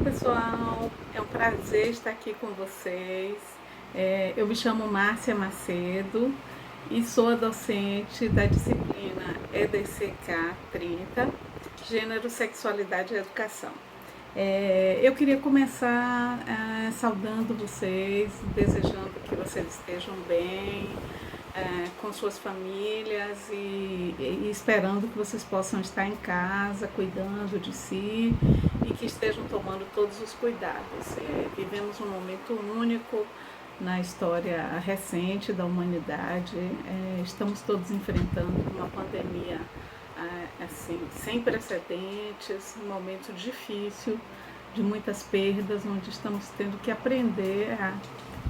pessoal, é um prazer estar aqui com vocês. Eu me chamo Márcia Macedo e sou a docente da disciplina EDCK 30, Gênero, Sexualidade e Educação. Eu queria começar saudando vocês, desejando que vocês estejam bem, com suas famílias e esperando que vocês possam estar em casa, cuidando de si e que estejam tomando todos os cuidados. Vivemos um momento único na história recente da humanidade. Estamos todos enfrentando uma pandemia assim, sem precedentes, um momento difícil, de muitas perdas, onde estamos tendo que aprender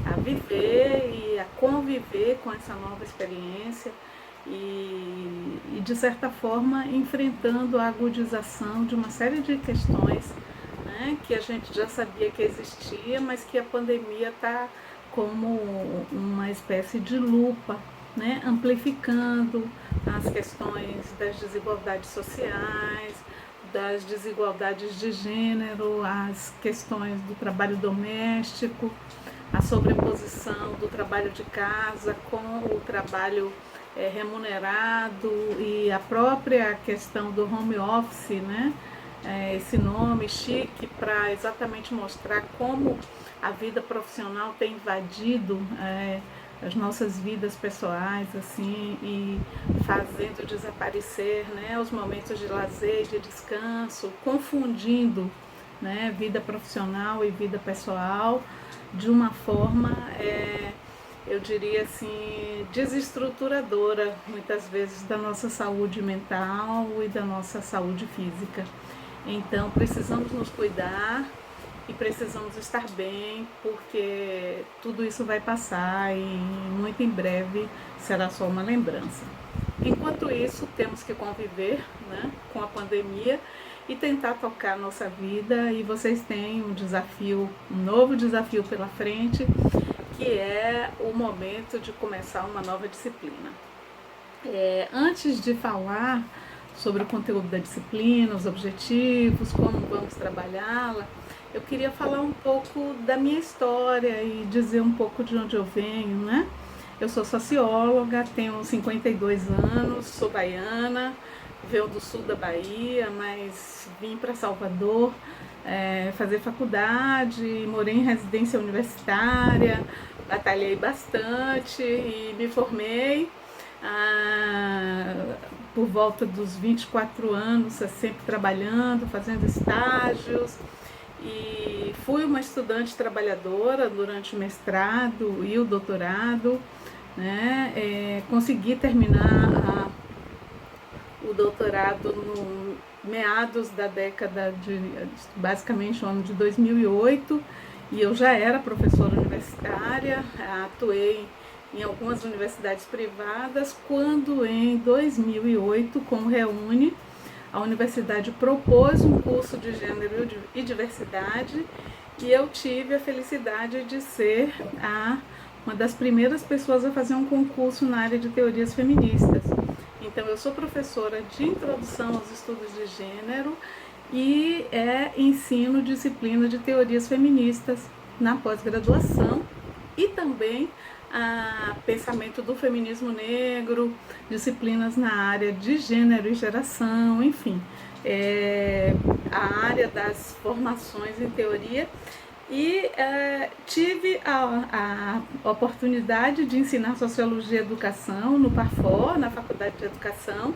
a viver e a conviver com essa nova experiência e de certa forma enfrentando a agudização de uma série de questões, né, que a gente já sabia que existia, mas que a pandemia está como uma espécie de lupa, né, amplificando as questões das desigualdades sociais, das desigualdades de gênero, as questões do trabalho doméstico, a sobreposição do trabalho de casa com o trabalho remunerado e a própria questão do home office, né? Esse nome chique para exatamente mostrar como a vida profissional tem invadido as nossas vidas pessoais, assim, e fazendo desaparecer, né, os momentos de lazer e de descanso, confundindo, né, vida profissional e vida pessoal de uma forma, eu diria assim, desestruturadora, muitas vezes, da nossa saúde mental e da nossa saúde física. Então, precisamos nos cuidar e precisamos estar bem, porque tudo isso vai passar e muito em breve será só uma lembrança. Enquanto isso, temos que conviver, né, com a pandemia e tentar tocar a nossa vida, e vocês têm um novo desafio pela frente, que é o momento de começar uma nova disciplina. Antes de falar sobre o conteúdo da disciplina, os objetivos, como vamos trabalhá-la, eu queria falar um pouco da minha história e dizer um pouco de onde eu venho, né? Eu sou socióloga, tenho 52 anos, sou baiana, venho do sul da Bahia, mas vim para Salvador fazer faculdade, morei em residência universitária, batalhei bastante e me formei por volta dos 24 anos, sempre trabalhando, fazendo estágios. E fui uma estudante trabalhadora durante o mestrado e o doutorado, né? Consegui terminar o doutorado no meados da década de, basicamente, o ano de 2008, e eu já era professora universitária, atuei em algumas universidades privadas, quando em 2008, com o Reúne, a universidade propôs um curso de gênero e diversidade, e eu tive a felicidade de ser uma das primeiras pessoas a fazer um concurso na área de teorias feministas. Então, eu sou professora de introdução aos estudos de gênero e ensino disciplina de teorias feministas na pós-graduação e também pensamento do feminismo negro, disciplinas na área de gênero e geração, enfim, a área das formações em teoria. E tive a oportunidade de ensinar Sociologia e Educação no Parfor, na Faculdade de Educação,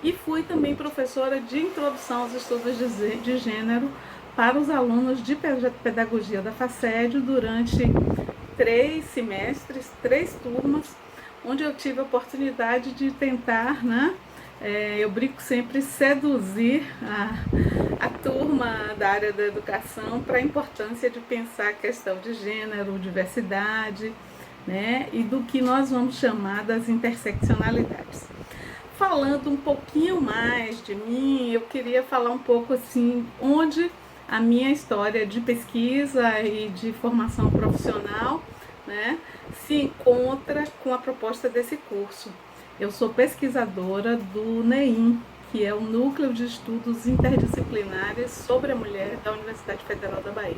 e fui também professora de Introdução aos Estudos de Gênero para os alunos de Pedagogia da FACED durante 3 semestres, 3 turmas, onde eu tive a oportunidade de tentar, né, eu brinco sempre, seduzir a turma da área da educação para a importância de pensar a questão de gênero, diversidade, né, e do que nós vamos chamar das interseccionalidades. Falando um pouquinho mais de mim, eu queria falar um pouco assim, onde a minha história de pesquisa e de formação profissional, né, se encontra com a proposta desse curso. Eu sou pesquisadora do NEIM, que é o Núcleo de Estudos Interdisciplinares sobre a Mulher da Universidade Federal da Bahia,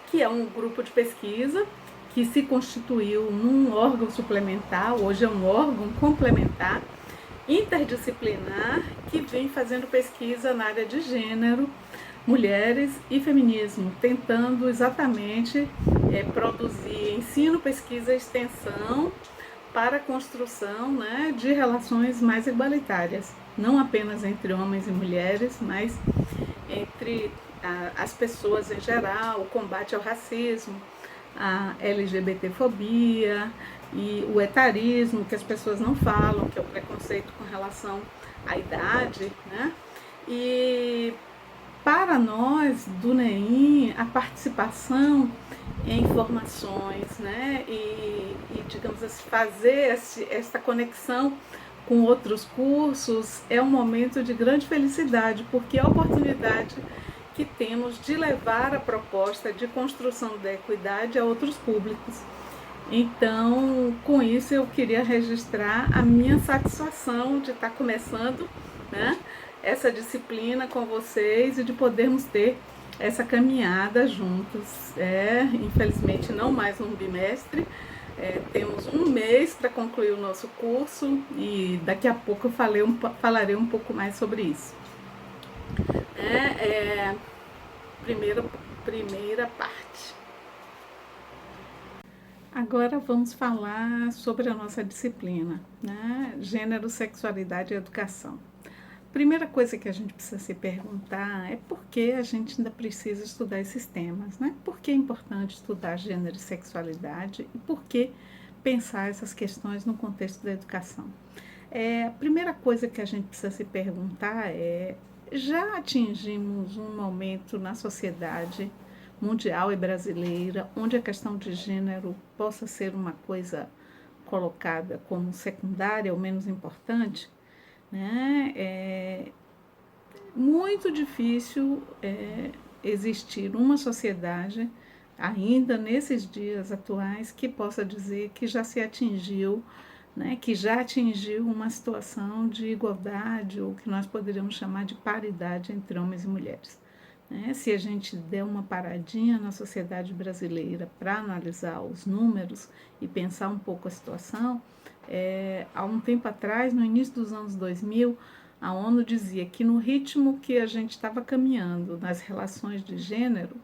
que é um grupo de pesquisa que se constituiu num órgão suplementar, hoje é um órgão complementar, interdisciplinar, que vem fazendo pesquisa na área de gênero, mulheres e feminismo, tentando exatamente produzir ensino, pesquisa e extensão para a construção, né, de relações mais igualitárias, não apenas entre homens e mulheres, mas entre as pessoas em geral, o combate ao racismo, a LGBTfobia e o etarismo, que as pessoas não falam, que é o preconceito com relação à idade, né? E para nós do NEIM, a participação em formações, né? Digamos assim, fazer essa conexão com outros cursos é um momento de grande felicidade, porque é a oportunidade que temos de levar a proposta de construção da equidade a outros públicos. Então, com isso, eu queria registrar a minha satisfação de estar começando, né, essa disciplina com vocês e de podermos ter essa caminhada juntos. Infelizmente, não mais um bimestre, temos um mês para concluir o nosso curso e daqui a pouco eu falarei um pouco mais sobre isso. Primeira parte. Agora vamos falar sobre a nossa disciplina, né? Gênero, sexualidade e educação. Primeira coisa que a gente precisa se perguntar é por que a gente ainda precisa estudar esses temas, né? Por que é importante estudar gênero e sexualidade e por que pensar essas questões no contexto da educação? A primeira coisa que a gente precisa se perguntar é: já atingimos um momento na sociedade mundial e brasileira onde a questão de gênero possa ser uma coisa colocada como secundária ou menos importante? Né? É muito difícil existir uma sociedade, ainda nesses dias atuais, que possa dizer que já se atingiu, né, que já atingiu uma situação de igualdade, ou que nós poderíamos chamar de paridade entre homens e mulheres. Né? Se a gente der uma paradinha na sociedade brasileira para analisar os números e pensar um pouco a situação, há um tempo atrás, no início dos anos 2000, a ONU dizia que no ritmo que a gente estava caminhando nas relações de gênero,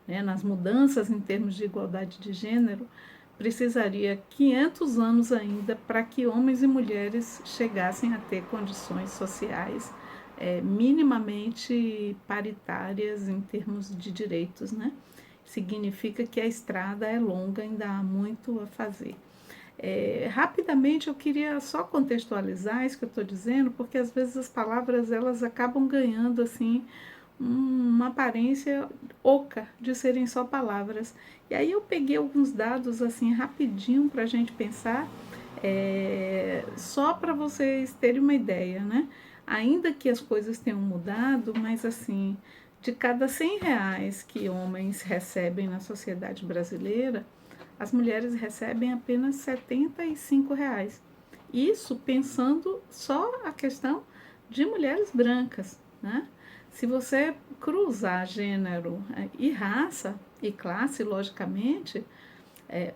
né, nas mudanças em termos de igualdade de gênero, precisaria 500 anos ainda para que homens e mulheres chegassem a ter condições sociais minimamente paritárias em termos de direitos, né? Significa que a estrada é longa, ainda há muito a fazer. Rapidamente eu queria só contextualizar isso que eu estou dizendo, porque às vezes as palavras elas acabam ganhando assim uma aparência oca de serem só palavras. E aí eu peguei alguns dados assim rapidinho para a gente pensar, só para vocês terem uma ideia, né? Ainda que as coisas tenham mudado, mas assim, de cada R$ 100 que homens recebem na sociedade brasileira, as mulheres recebem apenas R$ 75. Isso pensando só a questão de mulheres brancas, né? Se você cruzar gênero e raça e classe, logicamente,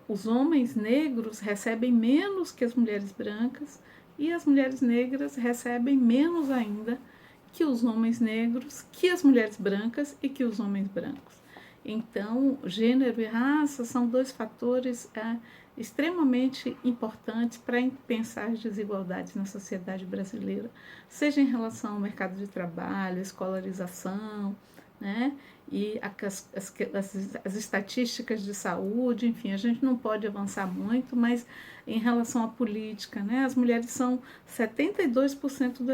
os homens negros recebem menos que as mulheres brancas e as mulheres negras recebem menos ainda que os homens negros, que as mulheres brancas e que os homens brancos. Então, gênero e raça são dois fatores extremamente importantes para pensar as desigualdades na sociedade brasileira, seja em relação ao mercado de trabalho, escolarização, né? E as estatísticas de saúde, enfim, a gente não pode avançar muito, mas em relação à política, né? As mulheres são 72% do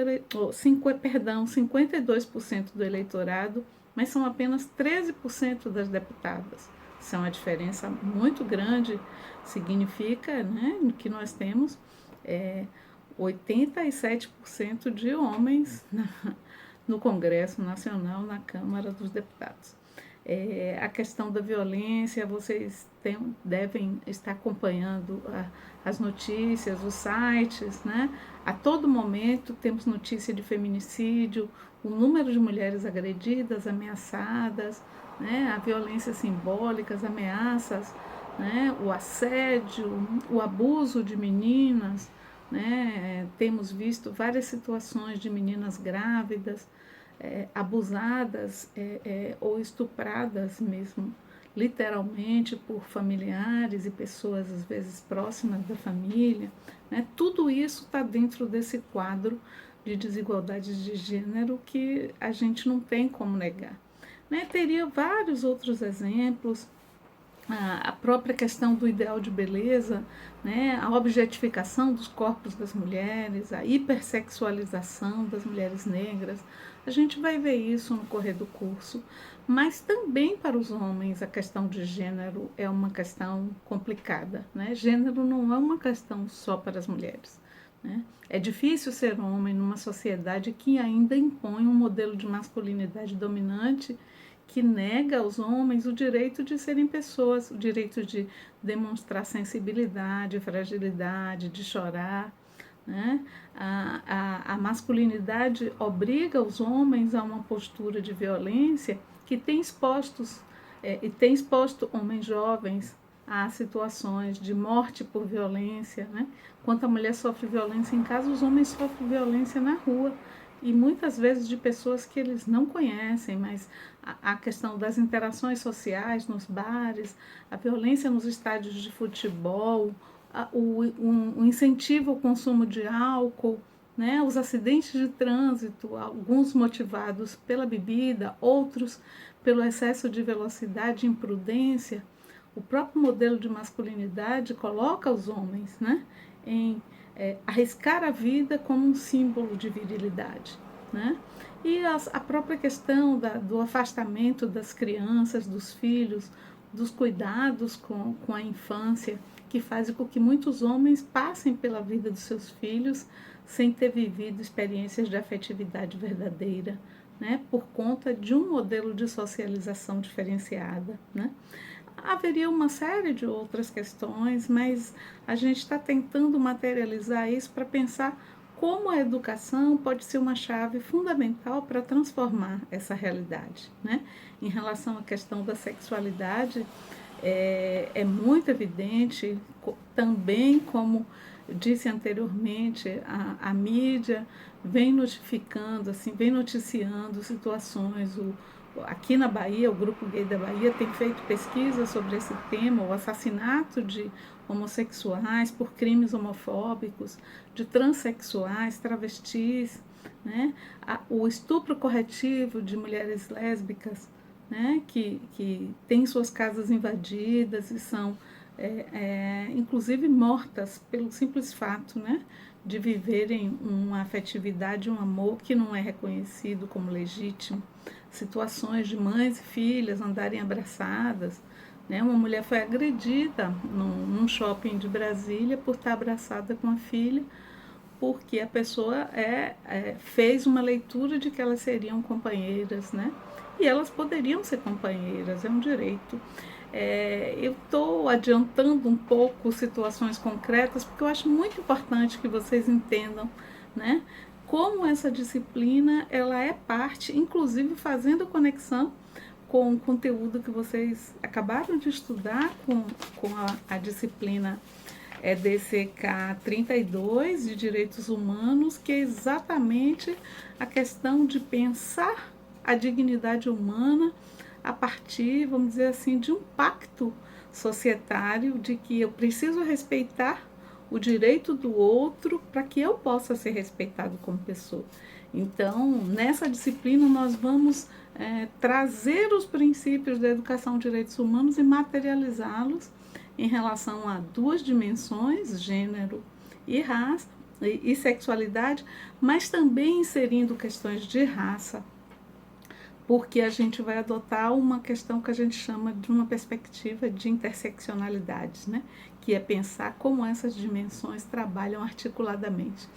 52% do eleitorado, mas são apenas 13% das deputadas. Isso é uma diferença muito grande, significa, né, que nós temos 87% de homens no Congresso Nacional, na Câmara dos Deputados. A questão da violência, vocês devem estar acompanhando as notícias, os sites, né? A todo momento temos notícia de feminicídio, o número de mulheres agredidas, ameaçadas, né? A violência simbólica, as ameaças, né? O assédio, o abuso de meninas, né? Temos visto várias situações de meninas grávidas, abusadas ou estupradas mesmo, literalmente por familiares e pessoas às vezes próximas da família, né? Tudo isso está dentro desse quadro de desigualdades de gênero que a gente não tem como negar, né? Teria vários outros exemplos, a própria questão do ideal de beleza, né, a objetificação dos corpos das mulheres, a hipersexualização das mulheres negras. A gente vai ver isso no correr do curso, mas também para os homens a questão de gênero é uma questão complicada, né? Gênero não é uma questão só para as mulheres, né? É difícil ser homem numa sociedade que ainda impõe um modelo de masculinidade dominante que nega aos homens o direito de serem pessoas, o direito de demonstrar sensibilidade, fragilidade, de chorar, né? A masculinidade obriga os homens a uma postura de violência que tem e tem exposto homens jovens a situações de morte por violência, né? Enquanto a mulher sofre violência em casa, os homens sofrem violência na rua, e muitas vezes de pessoas que eles não conhecem, mas a questão das interações sociais nos bares, a violência nos estádios de futebol, o incentivo ao consumo de álcool, né, os acidentes de trânsito, alguns motivados pela bebida, outros pelo excesso de velocidade e imprudência. O próprio modelo de masculinidade coloca os homens, né, em arriscar a vida como um símbolo de virilidade, né? E a própria questão do afastamento das crianças, dos filhos, dos cuidados com a infância, que faz com que muitos homens passem pela vida dos seus filhos sem ter vivido experiências de afetividade verdadeira, né? Por conta de um modelo de socialização diferenciada, né? Haveria uma série de outras questões, mas a gente está tentando materializar isso para pensar como a educação pode ser uma chave fundamental para transformar essa realidade, né? Em relação à questão da sexualidade, é muito evidente também, como disse anteriormente, a mídia vem notificando, assim, vem noticiando situações. Aqui na Bahia, o Grupo Gay da Bahia tem feito pesquisa sobre esse tema, o assassinato de homossexuais por crimes homofóbicos, de transexuais, travestis, né? O estupro corretivo de mulheres lésbicas, né? Que têm suas casas invadidas e são, inclusive, mortas pelo simples fato, né? De viverem uma afetividade, um amor que não é reconhecido como legítimo. Situações de mães e filhas andarem abraçadas, né? Uma mulher foi agredida num shopping de Brasília por estar abraçada com a filha, porque a pessoa fez uma leitura de que elas seriam companheiras, né? E elas poderiam ser companheiras, é um direito. Eu estou adiantando um pouco situações concretas, porque eu acho muito importante que vocês entendam, né, como essa disciplina ela é parte, inclusive fazendo conexão com o conteúdo que vocês acabaram de estudar com a disciplina EDCK 32 de Direitos Humanos, que é exatamente a questão de pensar a dignidade humana a partir, vamos dizer assim, de um pacto societário de que eu preciso respeitar o direito do outro para que eu possa ser respeitado como pessoa. Então, nessa disciplina, nós vamos trazer os princípios da educação de direitos humanos e materializá-los em relação a duas dimensões, gênero e raça e sexualidade, mas também inserindo questões de raça, porque a gente vai adotar uma questão que a gente chama de uma perspectiva de interseccionalidades, né? Que é pensar como essas dimensões trabalham articuladamente.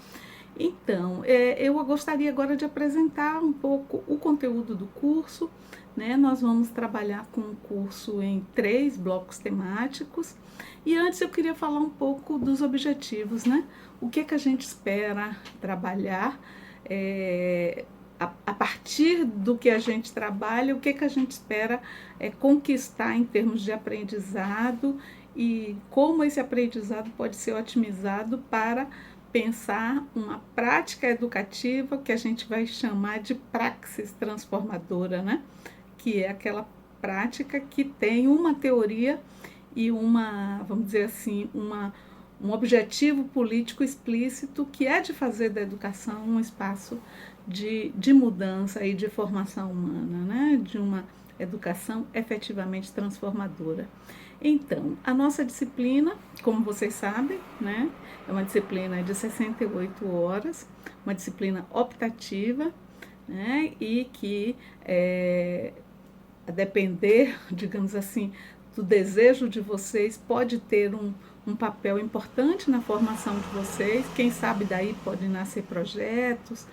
Então, eu gostaria agora de apresentar um pouco o conteúdo do curso, né? Nós vamos trabalhar com o curso em 3 blocos temáticos. E antes eu queria falar um pouco dos objetivos, né? O que é que a gente espera trabalhar, a partir do que a gente trabalha, o que é que a gente espera conquistar em termos de aprendizado e como esse aprendizado pode ser otimizado para pensar uma prática educativa que a gente vai chamar de praxis transformadora, né? Que é aquela prática que tem uma teoria e uma, vamos dizer assim, um objetivo político explícito, que é de fazer da educação um espaço de mudança e de formação humana, né? De uma educação efetivamente transformadora. Então, a nossa disciplina, como vocês sabem, né, é uma disciplina de 68 horas, uma disciplina optativa, né, e que, a depender, digamos assim, do desejo de vocês, pode ter um papel importante na formação de vocês. Quem sabe daí podem nascer projetos,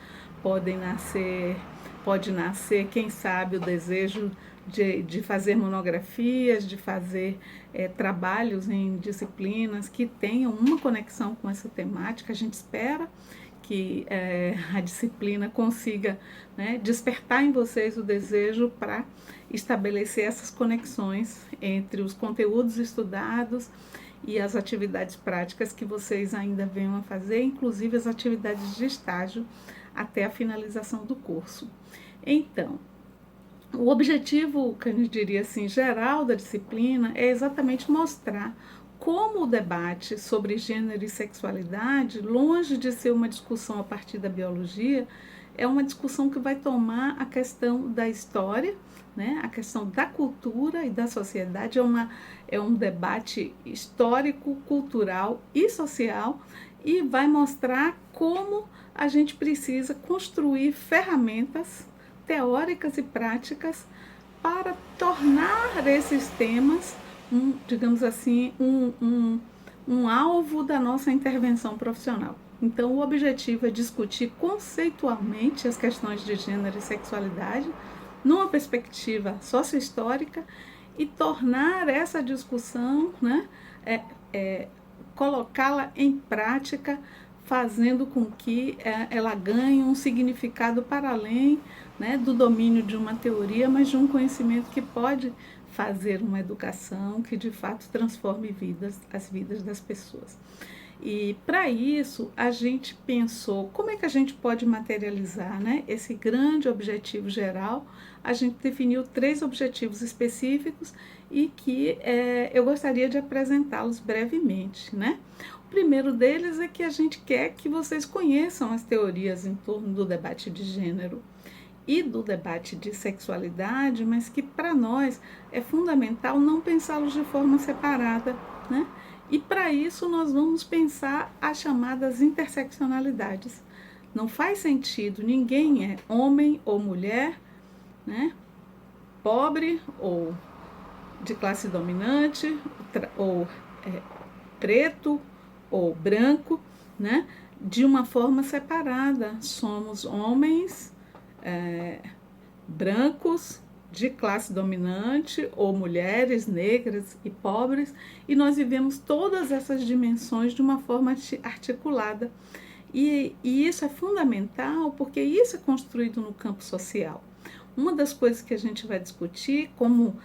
pode nascer, quem sabe, o desejo de fazer monografias, de fazer trabalhos em disciplinas que tenham uma conexão com essa temática. A gente espera que a disciplina consiga, né, despertar em vocês o desejo para estabelecer essas conexões entre os conteúdos estudados e as atividades práticas que vocês ainda venham a fazer, inclusive as atividades de estágio até a finalização do curso. Então, o objetivo, que a gente diria assim, geral da disciplina é exatamente mostrar como o debate sobre gênero e sexualidade, longe de ser uma discussão a partir da biologia, é uma discussão que vai tomar a questão da história, né? A questão da cultura e da sociedade. É um debate histórico, cultural e social, e vai mostrar como a gente precisa construir ferramentas teóricas e práticas para tornar esses temas, digamos assim, um alvo da nossa intervenção profissional. Então, o objetivo é discutir conceitualmente as questões de gênero e sexualidade numa perspectiva sociohistórica e tornar essa discussão, né, colocá-la em prática, fazendo com que ela ganhe um significado para além, né, do domínio de uma teoria, mas de um conhecimento que pode fazer uma educação que de fato transforme as vidas das pessoas. E para isso a gente pensou como é que a gente pode materializar, né, esse grande objetivo geral. A gente definiu 3 objetivos específicos e que eu gostaria de apresentá-los brevemente, né? O primeiro deles é que a gente quer que vocês conheçam as teorias em torno do debate de gênero e do debate de sexualidade, mas que para nós é fundamental não pensá-los de forma separada, né? E para isso nós vamos pensar as chamadas interseccionalidades. Não faz sentido, ninguém é homem ou mulher, né? Pobre ou de classe dominante, ou preto ou branco, né? De uma forma separada. Somos homens brancos de classe dominante ou mulheres negras e pobres, e nós vivemos todas essas dimensões de uma forma articulada. E isso é fundamental porque isso é construído no campo social. Uma das coisas que a gente vai discutir, como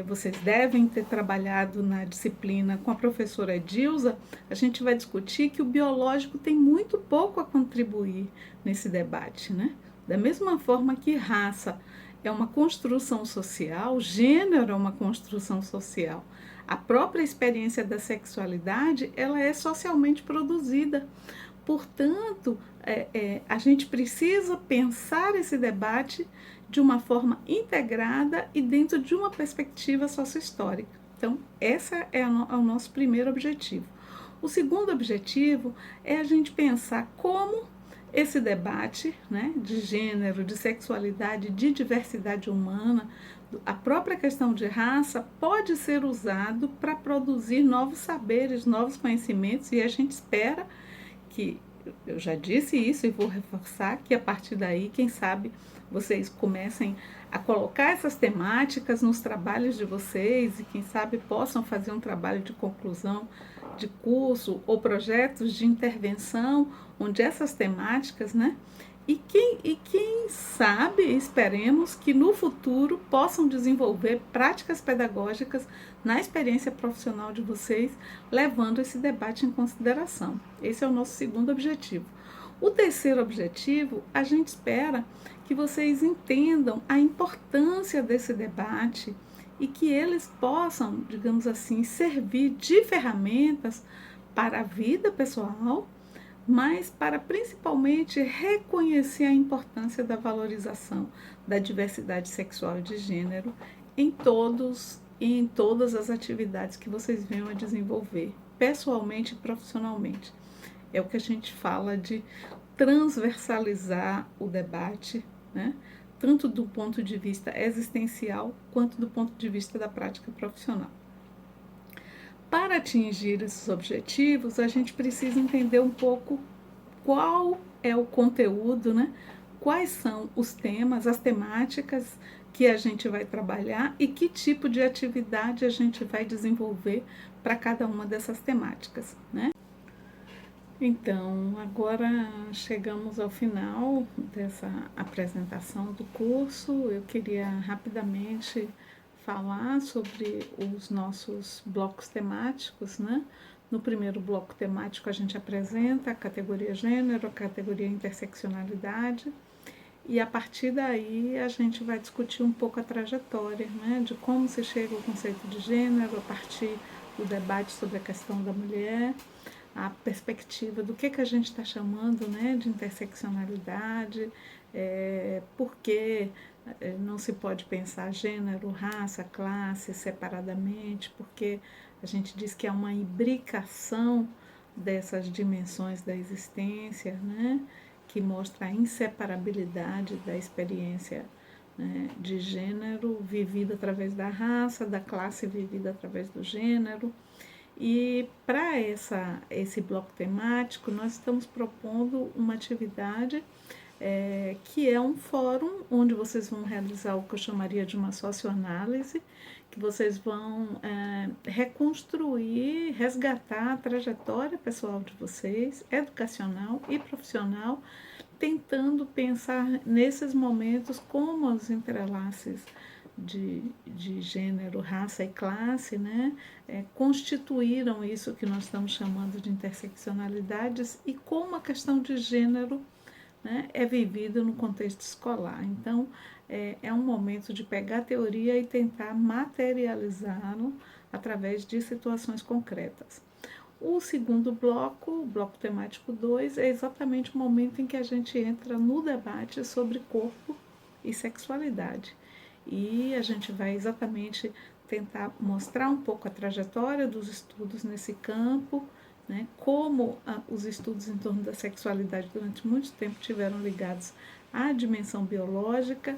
vocês devem ter trabalhado na disciplina com a professora Edilza, a gente vai discutir que o biológico tem muito pouco a contribuir nesse debate, né? Da mesma forma que raça é uma construção social, gênero é uma construção social. A própria experiência da sexualidade, ela é socialmente produzida. Portanto, a gente precisa pensar esse debate de uma forma integrada e dentro de uma perspectiva sociohistórica. Então, esse é o nosso primeiro objetivo. O segundo objetivo é a gente pensar como esse debate, né, de gênero, de sexualidade, de diversidade humana, a própria questão de raça pode ser usado para produzir novos saberes, novos conhecimentos, e a gente espera que eu já disse isso e vou reforçar que a partir daí, quem sabe, vocês comecem a colocar essas temáticas nos trabalhos de vocês e quem sabe possam fazer um trabalho de conclusão de curso ou projetos de intervenção onde essas temáticas, né? E quem sabe, esperemos que no futuro possam desenvolver práticas pedagógicas na experiência profissional de vocês, levando esse debate em consideração. Esse é o nosso segundo objetivo. O terceiro objetivo, a gente espera que vocês entendam a importância desse debate e que eles possam, digamos assim, servir de ferramentas para a vida pessoal, mas para principalmente reconhecer a importância da valorização da diversidade sexual e de gênero em todos e em todas as atividades que vocês venham a desenvolver, pessoalmente e profissionalmente. É o que a gente fala de transversalizar o debate, né? Tanto do ponto de vista existencial quanto do ponto de vista da prática profissional. Para atingir esses objetivos, a gente precisa entender um pouco qual é o conteúdo, né? Quais são os temas, as temáticas que a gente vai trabalhar e que tipo de atividade a gente vai desenvolver para cada uma dessas temáticas, né? Então, agora chegamos ao final dessa apresentação do curso. Eu queria rapidamente falar sobre os nossos blocos temáticos, né? No primeiro bloco temático, a gente apresenta a categoria gênero, a categoria interseccionalidade, e a partir daí a gente vai discutir um pouco a trajetória, né? De como se chega ao conceito de gênero a partir do debate sobre a questão da mulher, a perspectiva do que a gente está chamando, né, de interseccionalidade, por que não se pode pensar gênero, raça, classe separadamente, porque a gente diz que é uma imbricação dessas dimensões da existência, né, que mostra a inseparabilidade da experiência, né, de gênero vivida através da raça, da classe vivida através do gênero. E para esse bloco temático, nós estamos propondo uma atividade que é um fórum onde vocês vão realizar o que eu chamaria de uma socioanálise, que vocês vão reconstruir, resgatar a trajetória pessoal de vocês, educacional e profissional, tentando pensar nesses momentos como os entrelaces de gênero, raça e classe, né, constituíram isso que nós estamos chamando de interseccionalidades e como a questão de gênero, né, é vivida no contexto escolar. Então, é um momento de pegar a teoria e tentar materializá-lo através de situações concretas. O segundo bloco, o bloco temático 2, é exatamente o momento em que a gente entra no debate sobre corpo e sexualidade. E a gente vai exatamente tentar mostrar um pouco a trajetória dos estudos nesse campo, né, como os estudos em torno da sexualidade durante muito tempo tiveram ligados à dimensão biológica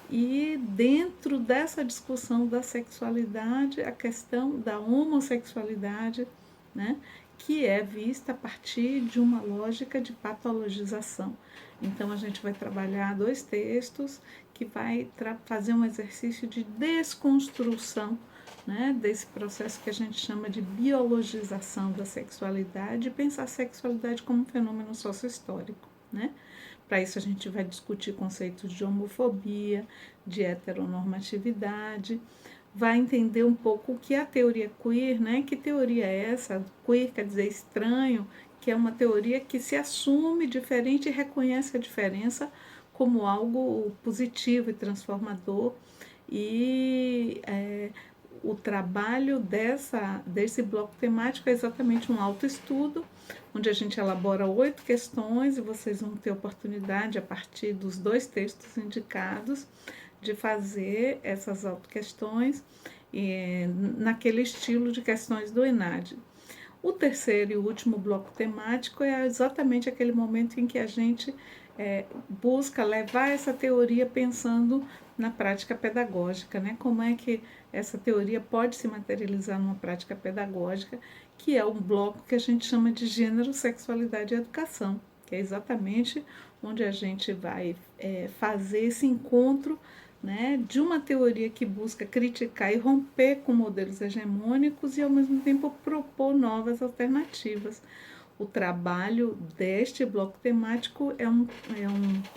e dentro dessa discussão da sexualidade, a questão da homossexualidade, né, que é vista a partir de uma lógica de patologização. Então, a gente vai trabalhar dois textos que vai fazer um exercício de desconstrução, né, desse processo que a gente chama de biologização da sexualidade e pensar a sexualidade como um fenômeno sociohistórico, né? Para isso a gente vai discutir conceitos de homofobia, de heteronormatividade, vai entender um pouco o que é a teoria queer, né? Que teoria é essa? Queer quer dizer estranho, que é uma teoria que se assume diferente e reconhece a diferença como algo positivo e transformador. E o trabalho desse bloco temático é exatamente um autoestudo, onde a gente elabora 8 questões e vocês vão ter oportunidade, a partir dos 2 textos indicados, de fazer essas autoquestões naquele estilo de questões do ENAD. O terceiro e último bloco temático é exatamente aquele momento em que a gente busca levar essa teoria pensando na prática pedagógica, né? Como é que essa teoria pode se materializar numa prática pedagógica, que é um bloco que a gente chama de gênero, sexualidade e educação, que é exatamente onde a gente vai fazer esse encontro, né, de uma teoria que busca criticar e romper com modelos hegemônicos e, ao mesmo tempo, propor novas alternativas. O trabalho deste bloco temático é um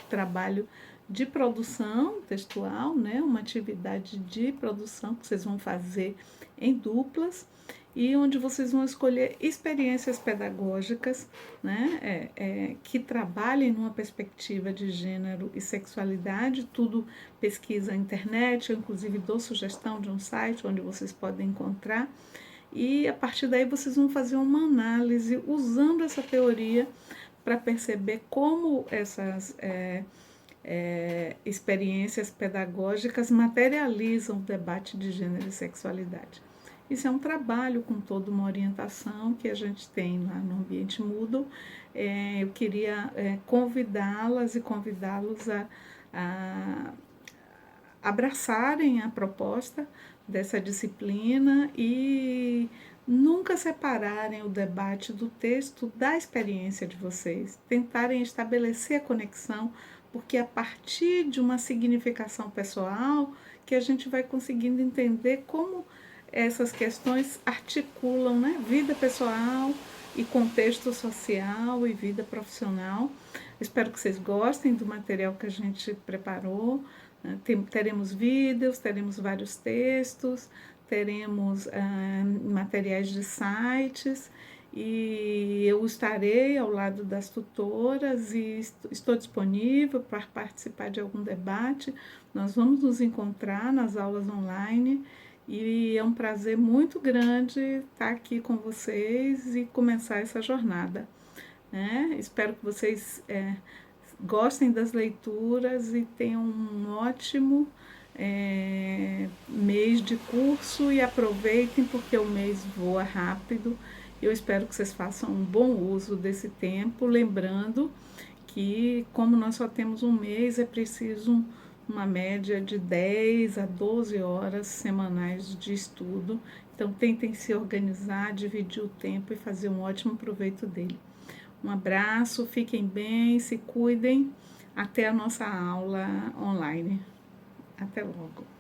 trabalho de produção textual, né? Uma atividade de produção que vocês vão fazer em duplas e onde vocês vão escolher experiências pedagógicas, né? Que trabalhem numa perspectiva de gênero e sexualidade, tudo pesquisa na internet, eu inclusive dou sugestão de um site onde vocês podem encontrar, e a partir daí vocês vão fazer uma análise usando essa teoria para perceber como essas experiências pedagógicas materializam o debate de gênero e sexualidade. Isso é um trabalho com toda uma orientação que a gente tem lá no Ambiente Moodle. Eu queria convidá-las e convidá-los a abraçarem a proposta dessa disciplina e nunca separarem o debate do texto da experiência de vocês, tentarem estabelecer a conexão, porque a partir de uma significação pessoal que a gente vai conseguindo entender como essas questões articulam, né, vida pessoal e contexto social e vida profissional. Espero que vocês gostem do material que a gente preparou. Teremos vídeos, teremos vários textos, teremos materiais de sites, e eu estarei ao lado das tutoras e estou disponível para participar de algum debate. Nós vamos nos encontrar nas aulas online e é um prazer muito grande estar aqui com vocês e começar essa jornada, né? Espero que vocês gostem das leituras e tenham um ótimo mês de curso e aproveitem, porque o mês voa rápido. Eu espero que vocês façam um bom uso desse tempo, lembrando que, como nós só temos um mês, é preciso uma média de 10 a 12 horas semanais de estudo. Então, tentem se organizar, dividir o tempo e fazer um ótimo proveito dele. Um abraço, fiquem bem, se cuidem. Até a nossa aula online. Até logo.